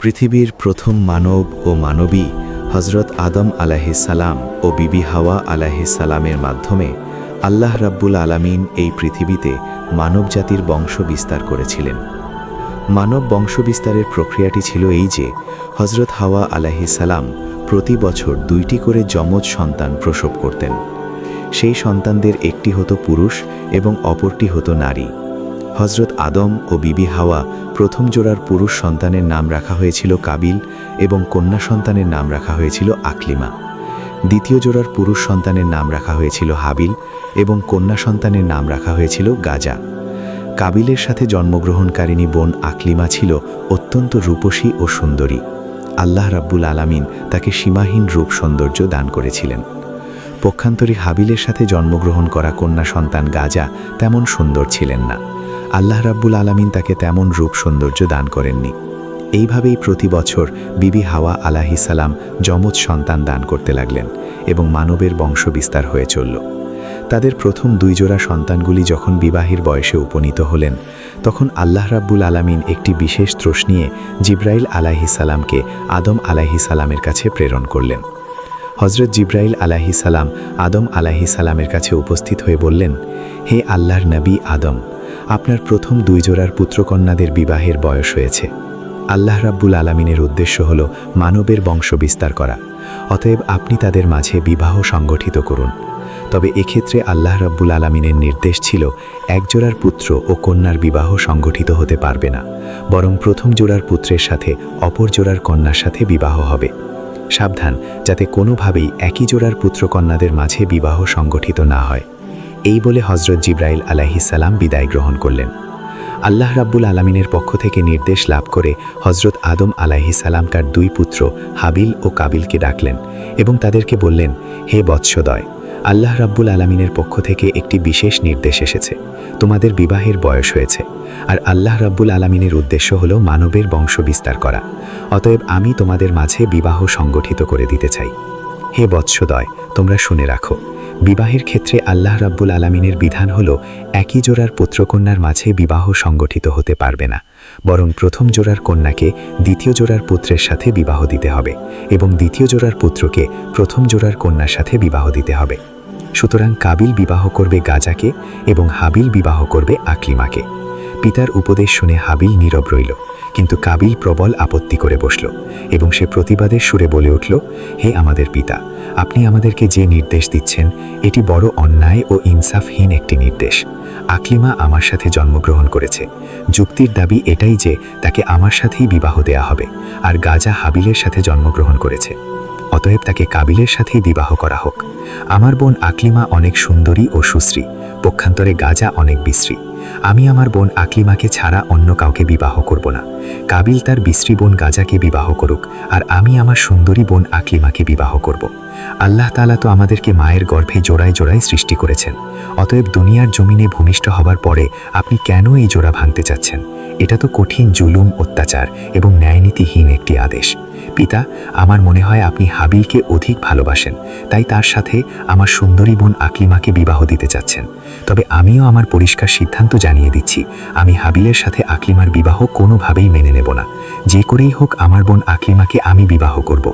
পৃথিবীর প্রথম মানব ও মানবী হজরত আদম আলাইহিসসালাম ও বিবি হাওয়া আলাইহিসসালামের মাধ্যমে আল্লাহ রাব্বুল আলামিন এই পৃথিবীতে মানবজাতির বংশ বিস্তার করেছিলেন। মানব বংশ বিস্তারের প্রক্রিয়াটি ছিল এই যে হজরত হাওয়া আলাইহিসসালাম প্রতি বছর 2টি করে যমজ সন্তান প্রসব করতেন। সেই সন্তানদের একটি হতো পুরুষ এবং অপরটি হতো নারী। হজরত আদম ও বিবি হাওয়া প্রথম জোড়ার পুরুষ সন্তানের নাম রাখা হয়েছিল কাবিল এবং কন্যা সন্তানের নাম রাখা হয়েছিল আকলিমা। দ্বিতীয় জোড়ার পুরুষ সন্তানের নাম রাখা হয়েছিল হাবিল এবং কন্যা সন্তানের নাম রাখা হয়েছিল গাজা। কাবিলের সাথে জন্মগ্রহণকারিণী বোন আকলিমা ছিল অত্যন্ত রূপসী ও সুন্দরী। আল্লাহ রাব্বুল আলামিন তাকে সীমাহীন রূপ সৌন্দর্য দান করেছিলেন। পক্ষান্তরে হাবিলের সাথে জন্মগ্রহণ করা কন্যা সন্তান গাজা তেমন সুন্দর ছিলেন না। আল্লাহ রাব্বুল আলামিন তাকে তেমন রূপ সৌন্দর্য দান করেননি। এইভাবেই প্রতি বছর বিবি হাওয়া আলাইহিসসালাম যমজ সন্তান দান করতে লাগলেন এবং মানবের বংশ বিস্তার হয়ে চলল। তাদের প্রথম 2 জোড়া সন্তানগুলি যখন বিবাহের বয়সে উপনীত হলেন, তখন আল্লাহ রাব্বুল আলামিন একটি বিশেষ ত্রোষ নিয়ে জিব্রাইল আলাইহিসসালামকে আদম আলাইহিসসালামের কাছে প্রেরণ করলেন। হজরত জিব্রাইল আলাইহিসসালাম আদম আলাইহিসসালামের কাছে উপস্থিত হয়ে বললেন, হে আল্লাহর নবী আদম, আপনার প্রথম 2 জোড়ার পুত্রকন্যাদের বিবাহের বয়স হয়েছে। আল্লাহ রাব্বুল আলামিনের উদ্দেশ্য হল মানবের বংশ বিস্তার করা, অতএব আপনি তাদের মাঝে বিবাহ সংগঠিত করুন। তবে এক্ষেত্রে আল্লাহ রাব্বুল আলামিনের নির্দেশ ছিল 1 জোড়ার পুত্র ও কন্যার বিবাহ সংগঠিত হতে পারবে না, বরং প্রথম জোড়ার পুত্রের সাথে অপর জোড়ার কন্যার সাথে বিবাহ হবে। সাবধান যাতে কোনোভাবেই একই জোড়ার পুত্রকন্যাদের মাঝে বিবাহ সংগঠিত না হয়। এই বলে হজরত জিব্রাইল আলাইহিসসালাম বিদায় গ্রহণ করলেন। আল্লাহ রাব্বুল আলামিনের পক্ষ থেকে নির্দেশ লাভ করে হজরত আদম আলাইহিসসালামকার 2 পুত্র হাবিল ও কাবিলকে ডাকলেন এবং তাদেরকে বললেন, হে বৎসদয়, আল্লাহ রাব্বুল আলামিনের পক্ষ থেকে একটি বিশেষ নির্দেশ এসেছে। তোমাদের বিবাহের বয়স হয়েছে, আর আল্লাহ রাব্বুল আলামিনের উদ্দেশ্য হলো মানবের বংশ বিস্তার করা। অতএব আমি তোমাদের মাঝে বিবাহ সংগঠিত করে দিতে চাই। হে বৎসদয়, তোমরা শুনে রাখো, বিবাহের ক্ষেত্রে আল্লাহ রাব্বুল আলামিনের বিধান হলো একই জোড়ার পুত্রকন্যার মাঝে বিবাহ সংগঠিত হতে পারবে না, বরং প্রথম জোড়ার কন্যাকে দ্বিতীয় জোড়ার পুত্রের সাথে বিবাহ দিতে হবে এবং দ্বিতীয় জোড়ার পুত্রকে প্রথম জোড়ার কন্যার সাথে বিবাহ দিতে হবে। সুতরাং কাবিল বিবাহ করবে গাজাকে এবং হাবিল বিবাহ করবে আকলিমাকে। পিতার উপদেশ শুনে হাবিল নীরব রইল, কিন্তু কাবিল প্রবল আপত্তি করে বসল এবং সে প্রতিবাদের সুরে বলে উঠল, হে আমাদের পিতা, আপনি আমাদেরকে যে নির্দেশ দিচ্ছেন এটি বড় অন্যায় ও ইনসাফহীন একটি নির্দেশ। আকলিমা আমার সাথে জন্মগ্রহণ করেছে। যুক্তির দাবি এটাই যে তাকে আমার সাথেই বিবাহ দেয়া হবে, আর গাজা হাবিলের সাথে জন্মগ্রহণ করেছে, অতএব তাকে কাবিলের সাথেই বিবাহ করা হোক। আমার বোন আকলিমা অনেক সুন্দরী ও সুশ্রী, পক্ষান্তরে গাজা অনেক বিশ্রী। আমি আমার বোন আকলিমাকে ছাড়া অন্য কাউকে বিবাহ করব না। কাবিল তার বিশ্রী বোন গাজাকে বিবাহ করুক, আর আমি আমার সুন্দরী বোন আকলিমাকে বিবাহ করব। আল্লাহ তাআলা তো আমাদেরকে মায়ের গর্ভে জোড়ায় জোড়ায় সৃষ্টি করেছেন, অতএব দুনিয়ার জমিনে ভূমিষ্ঠ হবার পরে আপনি কেন এই জোড়া ভাঙতে চাচ্ছেন? এটা তো কঠিন জুলুম, অত্যাচার এবং ন্যায়নীতিহীন একটি আদেশ। পিতা, আমার মনে হয় আপনি হাবিলকে অধিক ভালোবাসেন, তাই তার সাথে আমার সুন্দরী বোন আকলিমাকে বিবাহ দিতে চাচ্ছেন। তবে আমিও আমার পরিষ্কার সিদ্ধান্ত জানিয়ে দিচ্ছি, আমি হাবিলের সাথে আকলিমার বিবাহ কোনোভাবেই মেনে নেব না। যে করেই হোক আমার বোন আকলিমাকে আমি বিবাহ করব।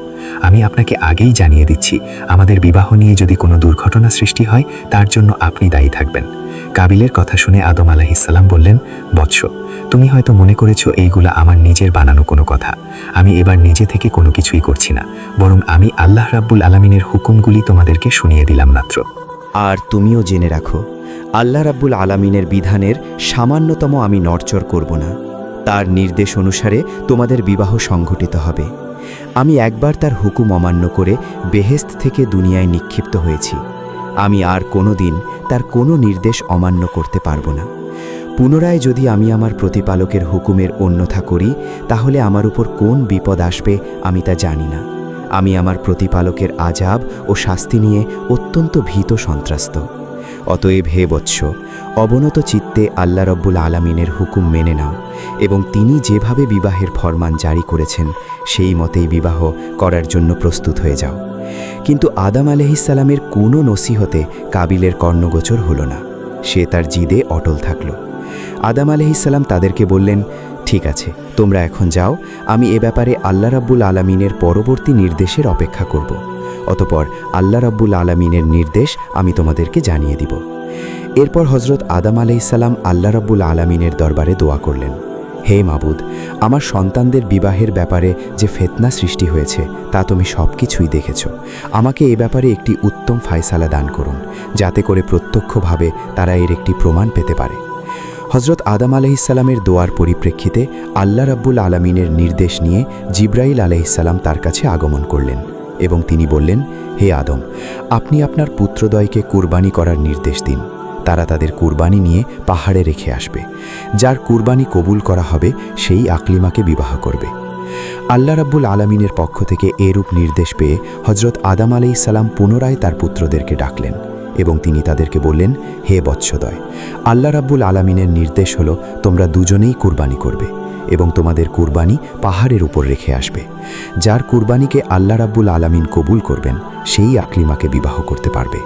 আমি আপনাকে আগেই জানিয়ে দিচ্ছি, আমাদের বিবাহ নিয়ে যদি কোনো দুর্ঘটনা সৃষ্টি হয় তার জন্য আপনি দায়ী থাকবেন। কাবিলের কথা শুনে আদম আলাইহিসসালাম বললেন, বৎস, তুমি হয়তো মনে করেছো এইগুলা আমার নিজের বানানো কোনো কথা। আমি এবার নিজে থেকে কোনো কিছুই করছি না, বরং আমি আল্লাহ রাব্বুল আলামিনের হুকুমগুলি তোমাদেরকে শুনিয়ে দিলাম মাত্র। আর তুমিও জেনে রাখো, আল্লাহ রাব্বুল আলামিনের বিধানের সামান্যতম আমি নড়চড় করব না। তার নির্দেশ অনুসারে তোমাদের বিবাহ সংঘটিত হবে। আমি একবার তার হুকুম অমান্য করে বেহেশত থেকে দুনিয়ায় নিক্ষিপ্ত হয়েছি। আমি আর কোনো দিন তার কোনো নির্দেশ অমান্য করতে পারবো না। পুনরায় যদি আমি আমার প্রতিপালকের হুকুমের অন্যথা করি, তাহলে আমার উপর কোন বিপদ আসবে আমি তা জানি না। আমি আমার প্রতিপালকের আযাব ও শাস্তি নিয়ে অত্যন্ত ভীত সন্ত্রস্ত। অতএব হে বৎস, অবনত চিত্তে আল্লাহ রাব্বুল আলামিনের হুকুম মেনে নাও এবং তিনি যেভাবে বিবাহের ফরমান জারি করেছেন সেই মতেই বিবাহ করার জন্য প্রস্তুত হয়ে যাও। কিন্তু আদম আলাইহিসসালামের কোনো নসিহতে কাবিলের কর্ণগোচর হলো না। সে তার জিদে অটল থাকল। আদম আলাইহিসসালাম তাদেরকে বললেন, ঠিক আছে, তোমরা এখন যাও। আমি এ ব্যাপারে আল্লাহ রাব্বুল আলামিনের পরবর্তী নির্দেশের অপেক্ষা করব। অতঃপর আল্লাহ রাব্বুল আলামিনের নির্দেশ আমি তোমাদেরকে জানিয়ে দিব। এরপর হজরত আদম আলাইহিসসালাম আল্লাহ রাব্বুল আলামিনের দরবারে দোয়া করলেন, হে মাবুদ, আমার সন্তানদের বিবাহের ব্যাপারে যে ফিতনা সৃষ্টি হয়েছে তা তুমি সব কিছুই দেখেছ। আমাকে এ ব্যাপারে একটি উত্তম ফায়সালা দান করুন, যাতে করে প্রত্যক্ষভাবে তারা এর একটি প্রমাণ পেতে পারে। হজরত আদম আলাইহিসসালামের দোয়ার পরিপ্রেক্ষিতে আল্লাহ রাব্বুল আলামিনের নির্দেশ নিয়ে জিব্রাইল আলাইহিসসালাম তার কাছে আগমন করলেন এবং তিনি বললেন, হে আদম, আপনি আপনার পুত্রদ্বয়কে কুরবানি করার নির্দেশ দিন। তারা তাদের কুরবানি নিয়ে পাহাড়ে রেখে আসবে। যার কুরবানি কবুল করা হবে সেই আকলিমাকে বিবাহ করবে। আল্লাহ রাব্বুল আলামিনের পক্ষ থেকে এরূপ নির্দেশ পেয়ে হজরত আদম আলাইহিসসালাম পুনরায় তার পুত্রদেরকে ডাকলেন এবং তিনি তাদেরকে বললেন, হে বৎসদয়, আল্লাহ রাব্বুল আলামিনের নির্দেশ হলো তোমরা দুজনেই কুরবানি করবে এবং তোমাদের কুরবানি পাহাড়ের উপর রেখে আসবে। যার কুরবানিকে আল্লাহ রাব্বুল আলামিন কবুল করবেন সেই আকলিমাকে বিবাহ করতে পারবে।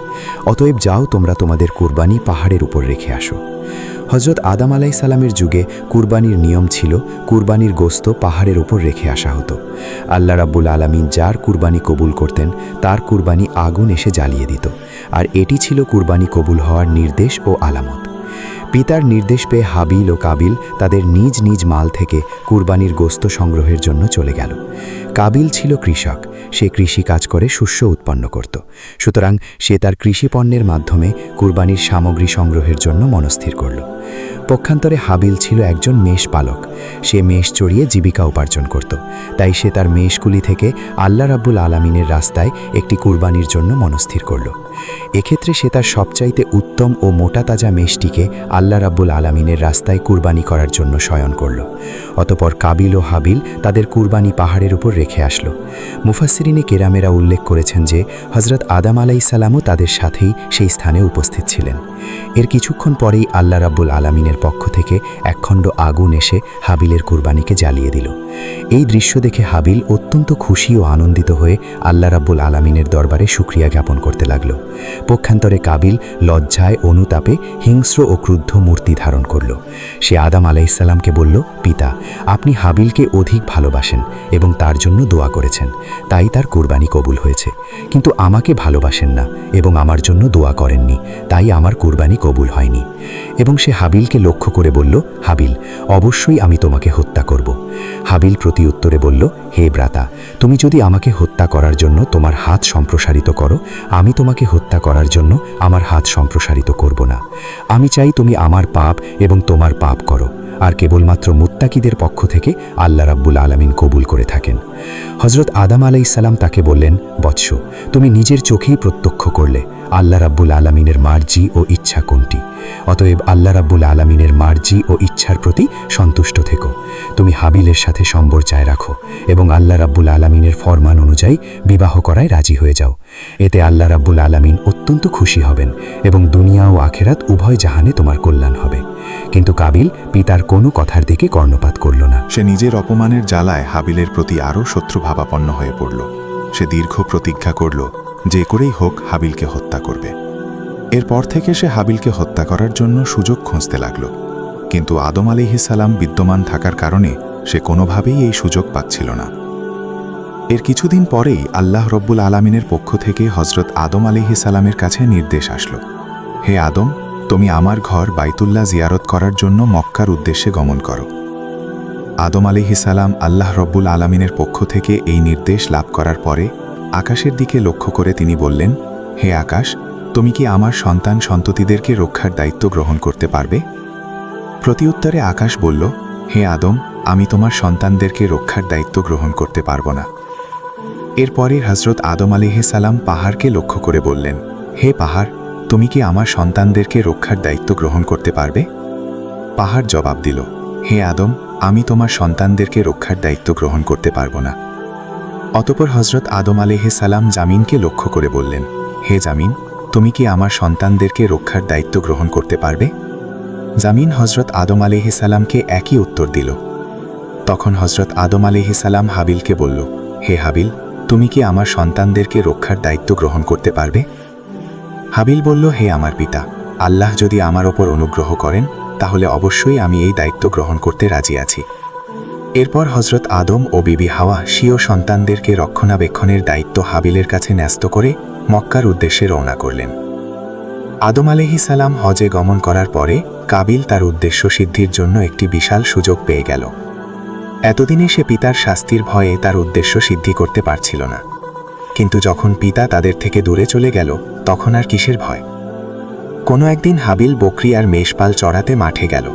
অতএব যাও, তোমরা তোমাদের কুরবানি পাহাড়ের উপর রেখে আসো। হজরত আদম আলাইহিসসালামের যুগে কুরবানির নিয়ম ছিল কুরবানির গোস্ত পাহাড়ের উপর রেখে আসা হতো। আল্লাহ রাব্বুল আলামিন যার কুরবানি কবুল করতেন তার কুরবানি আগুন এসে জ্বালিয়ে দিত, আর এটি ছিল কুরবানি কবুল হওয়ার নির্দেশ ও আলামত। পিতার নির্দেশ পেয়ে হাবিল ও কাবিল তাদের নিজ নিজ মাল থেকে কুরবানির গোস্ত সংগ্রহের জন্য চলে গেল। কাবিল ছিল কৃষক, সে কৃষি কাজ করে শস্য উৎপন্ন করত। সুতরাং সে তার কৃষিপণ্যের মাধ্যমে কুরবানির সামগ্রী সংগ্রহের জন্য মনস্থির করল। পক্ষান্তরে হাবিল ছিল একজন মেষ পালক, সে মেষ চড়িয়ে জীবিকা উপার্জন করত। তাই সে তার মেষগুলি থেকে আল্লাহ রাব্বুল আলামিনের রাস্তায় একটি কুরবানির জন্য মনস্থির করল। এক্ষেত্রে সে তার সবচাইতে উত্তম ও মোটা তাজা মেষটিকে আল্লাহ রাব্বুল আলামিনের রাস্তায় কুরবানি করার জন্য শয়ন করল। অতঃপর কাবিল ও হাবিল তাদের কুরবানি পাহাড়ের উপর রেখে আসলো। মুফাসসিরিনে কেরামেরা উল্লেখ করেছেন যে হজরত আদম আলাইহিসসালামও তাদের সাথেই সেই স্থানে উপস্থিত ছিলেন। এর কিছুক্ষণ পরেই আল্লাহ রাব্বুল আলামিনের পক্ষ থেকে একখণ্ড আগুন এসে হাবিলের কুরবানিকে জ্বালিয়ে দিল। এই দৃশ্য দেখে হাবিল অত্যন্ত খুশি ও আনন্দিত হয়ে আল্লাহ রাব্বুল আলামিনের দরবারে শুকরিয়া জ্ঞাপন করতে লাগল। পক্ষান্তরে কাবিল লজ্জায় অনুতাপে হিংস্র ও ক্রুদ্ধ মূর্তি ধারণ করল। সে আদম আলাইহিসসালামকে বলল, পিতা, আপনি হাবিলকে অধিক ভালোবাসেন এবং তার জন্য দোয়া করেছেন, তাই তার কুরবানি কবুল হয়েছে। কিন্তু আমাকে ভালোবাসেন না এবং আমার জন্য দোয়া করেননি, তাই আমার কুরবানি কবুল হয়নি। এবং সে হাবিলকে লক্ষ্য করে বলল, হাবিল, অবশ্যই আমি তোমাকে হত্যা করব। হাবিল প্রতি উত্তরে বলল, হে ব্রাতা, তুমি যদি আমাকে হত্যা করার জন্য তোমার হাত সম্প্রসারিত করো, আমি তোমাকে হত্যা করার জন্য আমার হাত সম্প্রসারিত করব না। আমি চাই তুমি আমার পাপ এবং তোমার পাপ করো, আর কেবলমাত্র মুত্তাকিদের পক্ষ থেকে আল্লাহ রাব্বুল আলামিন কবুল করে থাকেন। হজরত আদম আলাইহিসসালাম তাকে বললেন, বৎস, তুমি নিজের চোখেই প্রত্যক্ষ করলে আল্লাহ রাব্বুল আলামিনের মার্জি ও ইচ্ছা কোনটি। অতএব আল্লাহ রাব্বুল আলামিনের মার্জি ও ইচ্ছার প্রতি সন্তুষ্ট থেকো। তুমি হাবিলের সাথে সম্পর্ক রাখো এবং আল্লাহ রাব্বুল আলামিনের ফরমান অনুযায়ী বিবাহ করায় রাজি হয়ে যাও। এতে আল্লাহ রাব্বুল আলামিন অত্যন্ত খুশি হবেন এবং দুনিয়া ও আখিরাত উভয় জাহানে তোমার কল্যাণ হবে। কিন্তু কাবিল পিতার কোনো কথার দিকে কর্ণপাত করল না। সে নিজের অপমানের জ্বালায় হাবিলের প্রতি আরও শত্রুভাবাপন্ন হয়ে পড়ল। সে দীর্ঘ প্রতিজ্ঞা করল, যে করেই হোক হাবিলকে হত্যা করবে। এরপর থেকে সে হাবিলকে হত্যা করার জন্য সুযোগ খুঁজতে লাগল, কিন্তু আদম আলাইহিসসালাম বিদ্যমান থাকার কারণে সে কোনোভাবেই এই সুযোগ পাচ্ছিল না। এর কিছুদিন পরেই আল্লাহ রব্বুল আলামিনের পক্ষ থেকে হজরত আদম আলাইহিসসালামের কাছে নির্দেশ আসলো, হে আদম, তুমি আমার ঘর বাইতুল্লাহ জিয়ারত করার জন্য মক্কার উদ্দেশ্যে গমন করো। আদম আলাইহিসসালাম আল্লাহ রব্বুল আলামিনের পক্ষ থেকে এই নির্দেশ লাভ করার পরে আকাশের দিকে লক্ষ্য করে তিনি বললেন, হে আকাশ, তুমি কি আমার সন্তান সন্ততিদেরকে রক্ষার দায়িত্ব গ্রহণ করতে পারবে? প্রতিউত্তরে আকাশ বলল, হে আদম, আমি তোমার সন্তানদেরকে রক্ষার দায়িত্ব গ্রহণ করতে পারব না। এরপরে হজরত আদম আলাইহিসসালাম পাহাড়কে লক্ষ্য করে বললেন, হে পাহাড়, তুমি কি আমার সন্তানদেরকে রক্ষার দায়িত্ব গ্রহণ করতে পারবে? পাহাড় জবাব দিল, হে আদম, আমি তোমার সন্তানদেরকে রক্ষার দায়িত্ব গ্রহণ করতে পারব না। অতঃপর হজরত আদম আলাইহিসসালাম জামিনকে লক্ষ্য করে বললেন, হে জামিন, তুমি কি আমার সন্তানদেরকে রক্ষার দায়িত্ব গ্রহণ করতে পারবে? জামিন হজরত আদম আলাইহিসসালামকে একই উত্তর দিল। তখন হজরত আদম আলাইহিসসালাম হাবিলকে বলল, হে হাবিল, তুমি কি আমার সন্তানদেরকে রক্ষার দায়িত্ব গ্রহণ করতে পারবে? হাবিল বলল, হে আমার পিতা, আল্লাহ যদি আমার ওপর অনুগ্রহ করেন তাহলে অবশ্যই আমি এই দায়িত্ব গ্রহণ করতে রাজি আছি। এরপর হজরত আদম ও বিবি হাওয়া স্বীয় সন্তানদেরকে রক্ষণাবেক্ষণের দায়িত্ব হাবিলের কাছে ন্যস্ত করে মক্কার উদ্দেশ্যে রওনা করলেন। আদম আলাইহিস সালাম হজে গমন করার পরে কাবিল তার উদ্দেশ্য সিদ্ধির জন্য একটি বিশাল সুযোগ পেয়ে গেল। এতদিনে সে পিতার শাস্তির ভয়ে তার উদ্দেশ্য সিদ্ধি করতে পারছিল না, কিন্তু যখন পিতা তাদের থেকে দূরে চলে গেল তখন আর কিসের ভয়। কোনো একদিন হাবিল বকরি আর মেষপাল চড়াতে মাঠে গেল।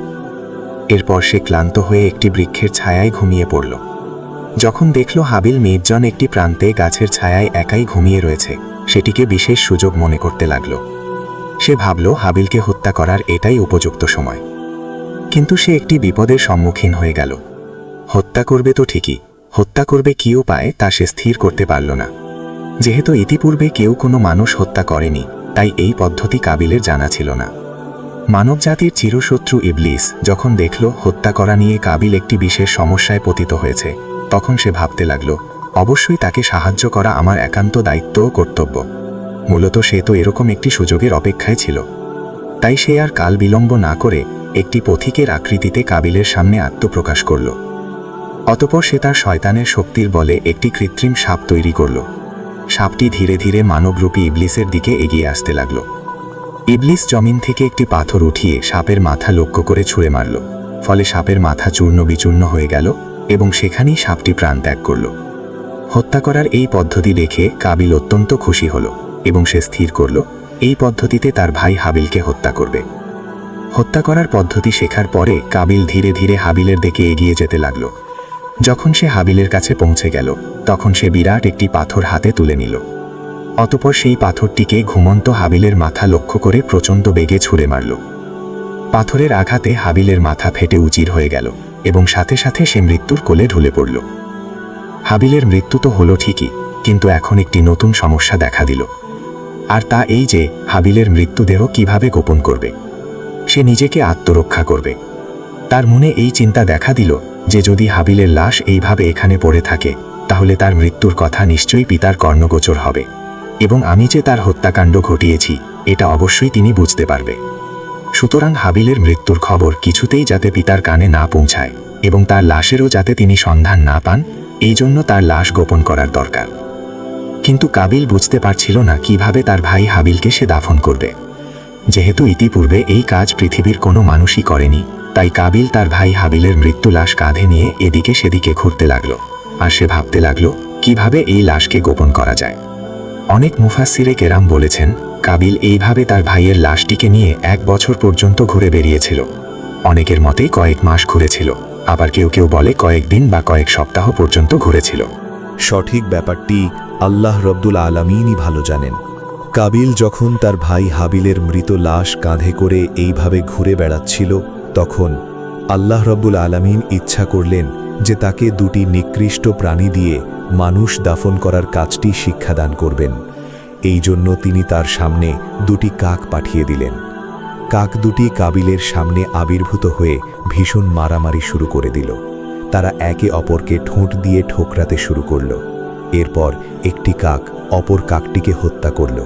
এরপর সে ক্লান্ত হয়ে একটি বৃক্ষের ছায়ায় ঘুমিয়ে পড়ল। যখন দেখল হাবিল নির্জন একটি প্রান্তে গাছের ছায়ায় একাই ঘুমিয়ে রয়েছে, সেটিকে বিশেষ সুযোগ মনে করতে লাগল। সে ভাবল হাবিলকে হত্যা করার এটাই উপযুক্ত সময়। কিন্তু সে একটি বিপদের সম্মুখীন হয়ে গেল। হত্যা করবে তো ঠিকই, হত্যা করবে কী উপায় তা সে স্থির করতে পারল না। যেহেতু ইতিপূর্বে কেউ কোনো মানুষ হত্যা করেনি, তাই এই পদ্ধতি কাবিলের জানা ছিল না। মানবজাতির চিরশত্রু ইবলিস যখন দেখল হত্যা করা নিয়ে কাবিল একটি বিশেষ সমস্যায় পতিত হয়েছে, তখন সে ভাবতে লাগল, অবশ্যই তাকে সাহায্য করা আমার একান্ত দায়িত্ব ও কর্তব্য। মূলত সে তো এরকম একটি সুযোগের অপেক্ষায় ছিল। তাই সে আর কাল বিলম্ব না করে একটি পথিকের আকৃতিতে কাবিলের সামনে আত্মপ্রকাশ করল। অতঃপর সে তার শয়তানের শক্তির বলে একটি কৃত্রিম সাপ তৈরি করল। সাপটি ধীরে ধীরে মানবরূপী ইবলিসের দিকে এগিয়ে আসতে লাগল। ইবলিস জমিন থেকে একটি পাথর উঠিয়ে সাপের মাথা লক্ষ্য করে ছুঁড়ে মারল। ফলে সাপের মাথা চূর্ণ বিচূর্ণ হয়ে গেল এবং সেখানেই সাপটি প্রাণ ত্যাগ করল। হত্যা করার এই পদ্ধতি দেখে কাবিল অত্যন্ত খুশি হল এবং সে স্থির করল এই পদ্ধতিতে তার ভাই হাবিলকে হত্যা করবে। হত্যা করার পদ্ধতি শেখার পরে কাবিল ধীরে ধীরে হাবিলের দিকে এগিয়ে যেতে লাগল। যখন সে হাবিলের কাছে পৌঁছে গেল তখন সে বিরাট একটি পাথর হাতে তুলে নিল। অতঃপর সেই পাথরটিকে ঘুমন্ত হাবিলের মাথা লক্ষ্য করে প্রচণ্ড বেগে ছুঁড়ে মারল। পাথরের আঘাতে হাবিলের মাথা ফেটে উচির হয়ে গেল এবং সাথে সাথে সে মৃত্যুর কোলে ঢলে পড়ল। হাবিলের মৃত্যু তো হলো ঠিকই, কিন্তু এখন একটি নতুন সমস্যা দেখা দিল। আর তা এই যে হাবিলের মৃত্যুদেহ কিভাবে গোপন করবে। সে নিজেকে আত্মরক্ষা করবে। তার মনে এই চিন্তা দেখা দিল যে যদি হাবিলের লাশ এইভাবে এখানে পড়ে থাকে, তাহলে তার মৃত্যুর কথা নিশ্চয়ই পিতার কর্ণগোচর হবে এবং আমি যে তার হত্যাকাণ্ড ঘটিয়েছি এটা অবশ্যই তিনি বুঝতে পারবে। সুতরাং হাবিলের মৃত্যুর খবর কিছুতেই যাতে পিতার কানে না পৌঁছায় এবং তার লাশেরও যাতে তিনি সন্ধান না পান, এই জন্য তার লাশ গোপন করার দরকার। কিন্তু কাবিল বুঝতে পারছিল না কিভাবে তার ভাই হাবিলকে সে দাফন করবে। যেহেতু ইতিপূর্বে এই কাজ পৃথিবীর কোনো মানুষই করেনি, তাই কাবিল তার ভাই হাবিলের মৃত্যু লাশ কাঁধে নিয়ে এদিকে সেদিকে ঘুরতে লাগলো আর সে ভাবতে লাগলো কিভাবে এই লাশকে গোপন করা যায়। অনেক মুফাসসিরে কেরাম বলেছেন কাবিল এইভাবে তার ভাইয়ের লাশটিকে নিয়ে 1 বছর পর্যন্ত ঘুরে বেরিয়েছিল। অনেকের মতেই কয়েক মাস ঘুরেছিল, আবার কেউ কেউ বলে কয়েকদিন বা কয়েক সপ্তাহ পর্যন্ত ঘুরেছিল। সঠিক ব্যাপারটি আল্লাহ রব্বুল আলামিনই ভালো জানেন। কাবিল যখন তার ভাই হাবিলের মৃত লাশ কাঁধে করে এইভাবে ঘুরে বেড়াচ্ছিল, তখন আল্লাহ রব্বুল আলামিন ইচ্ছা করলেন যে তাকে 2টি নিকৃষ্ট প্রাণী দিয়ে মানুষ দাফন করার কাজটি শিক্ষাদান করবেন। এই জন্য তিনি তার সামনে 2টি কাক পাঠিয়ে দিলেন। কাক 2টি কাবিলের সামনে আবির্ভূত হয়ে ভীষণ মারামারি শুরু করে দিল। তারা একে অপরকে ঠোঁট দিয়ে ঠোকরাতে শুরু করল। এরপর একটি কাক অপর কাকটিকে হত্যা করল।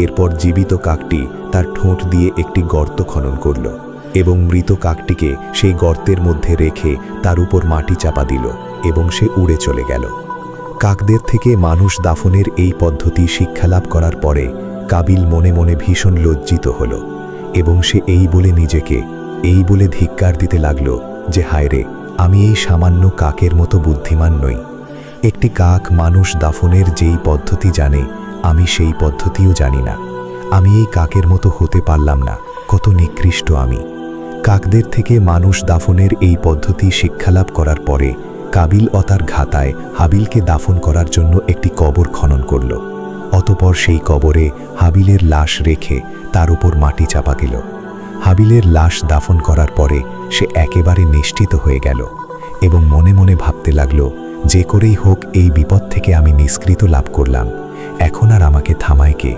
এরপর জীবিত কাকটি তার ঠোঁট দিয়ে একটি গর্ত খনন করল এবং মৃত কাকটিকে সেই গর্তের মধ্যে রেখে তার উপর মাটি চাপা দিল এবং সে উড়ে চলে গেল। কাকদের থেকে মানুষ দাফনের এই পদ্ধতি শিক্ষালাভ করার পরে কাবিল মনে মনে ভীষণ লজ্জিত হল এবং সে এই বলে ধিক্কার দিতে লাগল যে হায়রে, আমি এই সামান্য কাকের মতো বুদ্ধিমান নই। একটি কাক মানুষ দাফনের যেই পদ্ধতি জানে, আমি সেই পদ্ধতিও জানি না। আমি এই কাকের মতো হতে পারলাম না, কত নিকৃষ্ট আমি। কাকদের থেকে মানুষ দাফনের এই পদ্ধতি শিক্ষালাভ করার পরে কাবিল ও তার ঘাতায় হাবিলকে দাফন করার জন্য একটি কবর খনন করল। অতঃপর সেই কবরে হাবিলের লাশ রেখে তার উপর মাটি চাপা গেল। হাবিলের লাশ দাফন করার পরে সে একেবারে নিশ্চিত হয়ে গেল এবং মনে মনে ভাবতে লাগল, যে করেই হোক এই বিপদ থেকে আমি নিষ্কৃত লাভ করলাম। এখন আর আমাকে থামায় কে?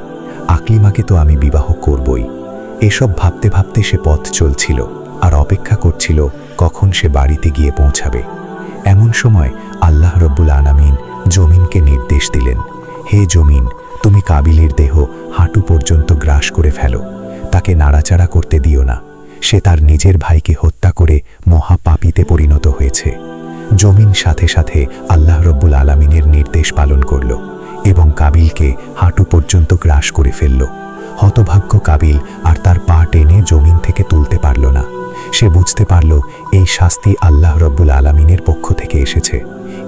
আকলিমাকে তো আমি বিবাহ করবই। এসব ভাবতে ভাবতে সে পথ চলছিল আর অপেক্ষা করছিল কখন সে বাড়িতে গিয়ে পৌঁছাবে। এমন সময় আল্লাহ রব্বুল আলামিন জমিনকে নির্দেশ দিলেন, হে জমিন, তুমি কাবিলের দেহ হাঁটু পর্যন্ত গ্রাস করে ফেলো, তাকে নাড়াচাড়া করতে দিও না। সে তার নিজের ভাইকে হত্যা করে মহাপাপীতে পরিণত হয়েছে। জমিন সাথে সাথে আল্লাহ রব্বুল আলামিনের নির্দেশ পালন করল এবং কাবিলকে হাঁটু পর্যন্ত গ্রাস করে ফেলল। হতভাগ্য কাবিল আর তার পা টেনে জমিন থেকে তুলতে পারল না। সে বুঝতে পারল এই শাস্তি আল্লাহ রব্বুল আলামিনের পক্ষ থেকে এসেছে।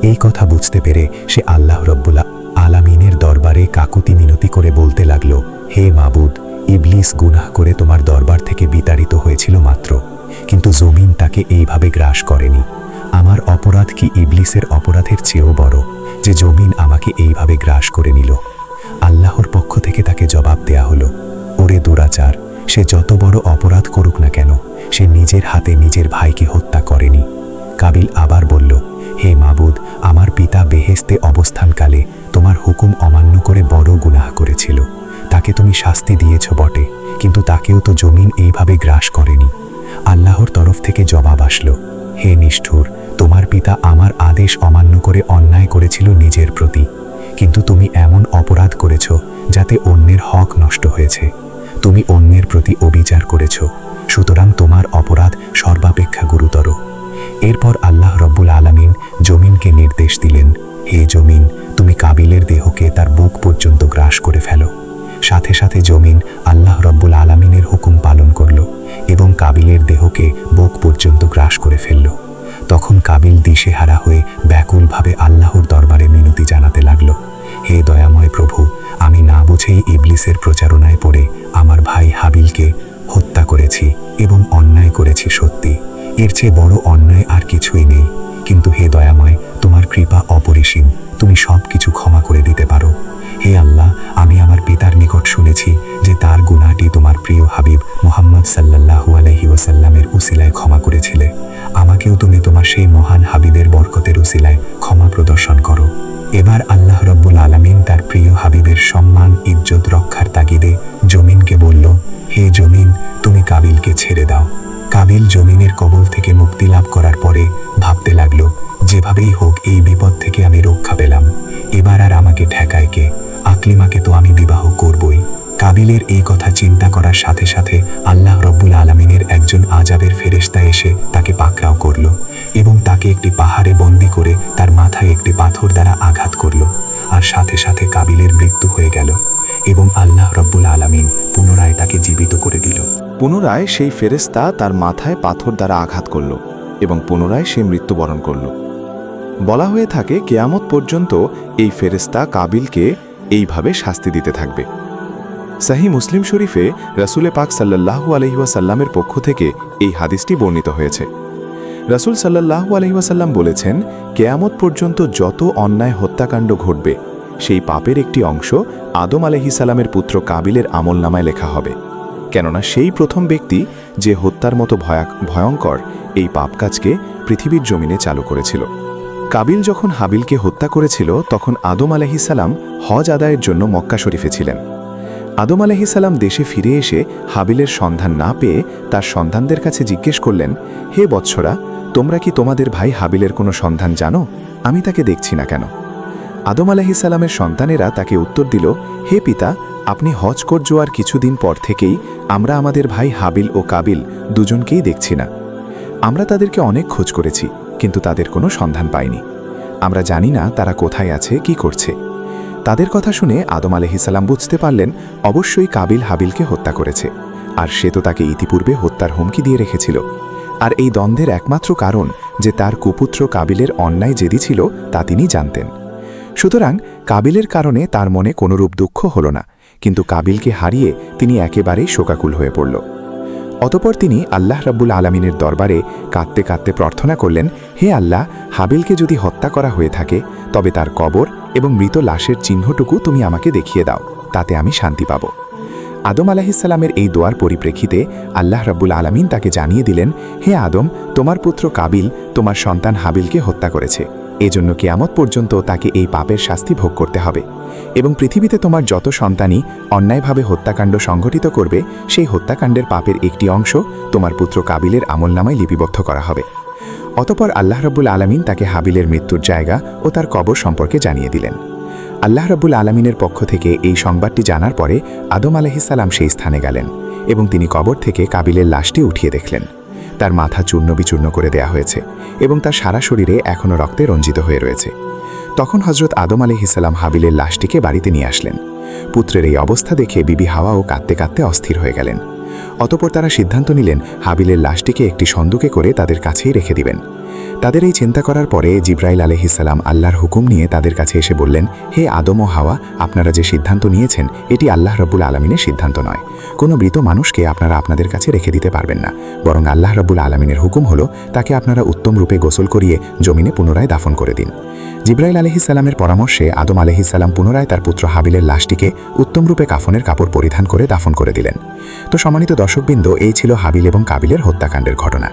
এই কথা বুঝতে পেরে সে আল্লাহ রব্বুল আলামিনের দরবারে কাকুতি মিনতি করে বলতে লাগল, হে মাবুদ, ইবলিস গুনাহ করে তোমার দরবার থেকে বিতাড়িত হয়েছিল মাত্র, কিন্তু জমিন তাকে এইভাবে গ্রাস করেনি। আমার অপরাধ কি ইবলিসের অপরাধের চেয়েও বড় যে জমিন আমাকে এইভাবে গ্রাস করে নিল? আল্লাহর পক্ষ থেকে তাকে জবাব দেয়া হলো, ওরে দুরাচার, সে যত বড় অপরাধ করুক না কেন, সে নিজের হাতে নিজের ভাইকে হত্যা করেনি। কাবিল আবার বলল, হে মাবুদ, আমার পিতা বেহেশতে অবস্থানকালে তোমার হুকুম অমান্য করে বড় গুনাহ করেছিল। তাকে তুমি শাস্তি দিয়েছ বটে, কিন্তু তাকেও তো জমিন এইভাবে গ্রাস করেনি। আল্লাহর তরফ থেকে জবাব আসলো, হে নিষ্ঠুর, তোমার পিতা আমার আদেশ অমান্য করে অন্যায় করেছিল নিজের প্রতি, কিন্তু তুমি এমন অপরাধ করেছ যাতে অন্যের হক নষ্ট হয়েছে। তুমি অন্যের প্রতি অবিচার করেছ, সুতরাং তোমার অপরাধ সর্বাপেক্ষা গুরুতর। এরপর আল্লাহ রব্বুল আলামিন জমিনকে নির্দেশ দিলেন, হে জমিন, তুমি কাবিলের দেহকে তার বুক পর্যন্ত গ্রাস করে ফেলো। সাথে সাথে জমিন আল্লাহ রব্বুল আলামিনের হুকুম পালন করল এবং কাবিলের দেহকে বুক পর্যন্ত গ্রাস করে ফেলল। তখন কাবিল দিশেহারা হয়ে ব্যাকুলভাবে আল্লাহর দরবারে মিনতি জানাতে লাগল, হে দয়াময় প্রভু, আমি না বুঝেই ইবলিসের প্রচারণায় পড়ে আমার ভাই হাবিলকে হত্যা করেছি এবং অন্যায় করেছি সত্যি। এর চেয়ে বড় অন্যায় আর কিছুই নেই, কিন্তু হে দয়াময়, তোমার কৃপা অপরিসীম, তুমি সব কিছু ক্ষমা করে দিতে পারো। হে আল্লাহ, আমি আমার পিতার নিকট শুনেছি যে তার গুনাহটি তোমার প্রিয় হাবিব মুহাম্মদ সাল্লাল্লাহু আলাইহি ওয়াসাল্লামের উসিলায় ক্ষমা করেছিলে। আমাকেও তুমি তোমার সেই মহান হাবিবের বরকতের উসিলায় ক্ষমা প্রদর্শন করো। এবার আল্লাহ রব্বুল আলামিন তার প্রিয় হাবিবের সম্মান ইজ্জত রক্ষার তাগিদে জমিনকে বলল, হে জমিন, তুমি কাবিলকে ছেড়ে দাও। কাবিল জমিনের কবল থেকে মুক্তি লাভ করার পরে ভাবতে লাগলো, যেভাবেই হোক এই বিপদ থেকে আমি রক্ষা পেলাম, এবার আর আমাকে ঠেকায় কে? আকলিমাকে তো আমি বিবাহ করবই। কাবিলের এই কথা চিন্তা করার সাথে সাথে আল্লাহ রব্বুল আলামিনের একজন আযাবের ফেরেশতা এসে তাকে পাকড়াও করল এবং তাকে একটি পাহাড়ে বন্দী করে তার মাথায় একটি পাথর দ্বারা আঘাত করল, আর সাথে সাথে কাবিলের মৃত্যু হয়ে গেল এবং আল্লাহ রব্বুল আলামিন পুনরায় তাকে জীবিত করে দিল। পুনরায় সেই ফেরেশতা তার মাথায় পাথর দ্বারা আঘাত করল এবং পুনরায় সে মৃত্যুবরণ করল। বলা হয়ে থাকে কিয়ামত পর্যন্ত এই ফেরেশতা কাবিলকে এইভাবে শাস্তি দিতে থাকবে। সহিহ মুসলিম শরীফে রাসূলে পাক সাল্লাল্লাহু আলাইহি ওয়াসাল্লামের পক্ষ থেকে এই হাদিসটি বর্ণিত হয়েছে। রাসূল সাল্লাল্লাহু আলাইহি ওয়াসাল্লাম বলেছেন, কিয়ামত পর্যন্ত যত অন্যায় হত্যাকাণ্ড ঘটবে সেই পাপের একটি অংশ আদম আলাইহিস সালামের পুত্র কাবিলের আমলনামায় লেখা হবে, কেননা সেই প্রথম ব্যক্তি যে হত্যার মতো ভয়ঙ্কর এই পাপ কাজকে পৃথিবীর জমিনে চালু করেছিল। কাবিল যখন হাবিলকে হত্যা করেছিল তখন আদম আলাইহিস সালাম হজ আদায়ের জন্য মক্কা শরীফে ছিলেন। আদম আলাইহিস সালাম দেশে ফিরে এসে হাবিলের সন্ধান না পেয়ে তার সন্তানদের কাছে জিজ্ঞেস করলেন, হে বৎসরা, তোমরা কি তোমাদের ভাই হাবিলের কোনো সন্ধান জানো? আমি তাকে দেখছি না কেন? আদম আলাইহিস সালামের সন্তানেরা তাকে উত্তর দিল, হে পিতা, আপনি হজ করে যাওয়ার কিছুদিন পর থেকেই আমরা আমাদের ভাই হাবিল ও কাবিল দুজনকেই দেখছি না। আমরা তাদেরকে অনেক খোঁজ করেছি, কিন্তু তাদের কোনো সন্ধান পাইনি। আমরা জানি না তারা কোথায় আছে, কি করছে। তাদের কথা শুনে আদম আলাইহিস সালাম বুঝতে পারলেন অবশ্যই কাবিল হাবিলকে হত্যা করেছে, আর সে তো তাকে ইতিপূর্বে হত্যার হুমকি দিয়ে রেখেছিল। আর এই দ্বন্দ্বের একমাত্র কারণ যে তার কুপুত্র কাবিলের অন্যায় জেদি ছিল তা তিনি জানতেন। সুতরাং কাবিলের কারণে তার মনে কোনরূপ দুঃখ হল না, কিন্তু কাবিলকে হারিয়ে তিনি একেবারেই শোকাকুল হয়ে পড়ল। অতঃপর তিনি আল্লাহ রাব্বুল আলামিনের দরবারে কাঁদতে কাঁদতে প্রার্থনা করলেন, হে আল্লাহ, হাবিলকে যদি হত্যা করা হয়ে থাকে তবে তার কবর এবং মৃত লাশের চিহ্নটুকু তুমি আমাকে দেখিয়ে দাও, তাতে আমি শান্তি পাব। আদম আলাইহিস সালামের এই দোয়ার পরিপ্রেক্ষিতে আল্লাহ রাব্বুল আলামিন তাকে জানিয়ে দিলেন, হে আদম, তোমার পুত্র কাবিল তোমার সন্তান হাবিলকে হত্যা করেছে, এজন্য কিয়ামত পর্যন্ত তাকে এই পাপের শাস্তি ভোগ করতে হবে, এবং পৃথিবীতে তোমার যত সন্তানই অন্যায়ভাবে হত্যাকাণ্ড সংঘটিত করবে সেই হত্যাকাণ্ডের পাপের একটি অংশ তোমার পুত্র কাবিলের আমলনামায় লিপিবদ্ধ করা হবে। অতঃপর আল্লাহ রাব্বুল আলামিন তাকে হাবিলের মৃত্যুর জায়গা ও তার কবর সম্পর্কে জানিয়ে দিলেন। আল্লাহ রাব্বুল আলামিনের পক্ষ থেকে এই সংবাদটি জানার পরে আদম আলাইহিস সালাম সেই স্থানে গেলেন এবং তিনি কবর থেকে কাবিলের লাশটি উঠিয়ে দেখলেন। তার মাথা চূর্ণ বিচূর্ণ করে দেয়া হয়েছে এবং তার সারা শরীরে এখনও রক্তে রঞ্জিত হয়ে রয়েছে। তখন হজরত আদম আলাইহিসসালাম হাবিলের লাশটিকে বাড়িতে নিয়ে আসলেন। পুত্রের এই অবস্থা দেখে বিবি হাওয়াও কাঁদতে কাঁদতে অস্থির হয়ে গেলেন। অতঃপর তারা সিদ্ধান্ত নিলেন হাবিলের লাশটিকে একটি সন্দুকে করে তাদের কাছেই রেখে দিবেন। তাদের এই চিন্তা করার পরে জিব্রাইল আলাইহিসসালাম আল্লাহর হুকুম নিয়ে তাদের কাছে এসে বললেন, হে আদম ও হাওয়া, আপনারা যে সিদ্ধান্ত নিয়েছেন এটি আল্লাহ রাব্বুল আলামিনের সিদ্ধান্ত নয়। কোনো মৃত মানুষকে আপনারা আপনাদের কাছে রেখে দিতে পারবেন না, বরং আল্লাহ রাব্বুল আলামিনের হুকুম হলো তাকে আপনারা উত্তম রূপে গোসল করিয়ে জমিনে পুনরায় দাফন করে দিন। জিব্রাইল আলাইহিসসালামের পরামর্শে আদম আলাইহিসসালাম পুনরায় তার পুত্র হাবিলের লাশটিকে উত্তম রূপে কাফনের কাপড় পরিধান করে দাফন করে দিলেন। তো সম্মানিত দর্শকবৃন্দ, এই ছিল হাবিল এবং কাবিলের হত্যাকাণ্ডের ঘটনা।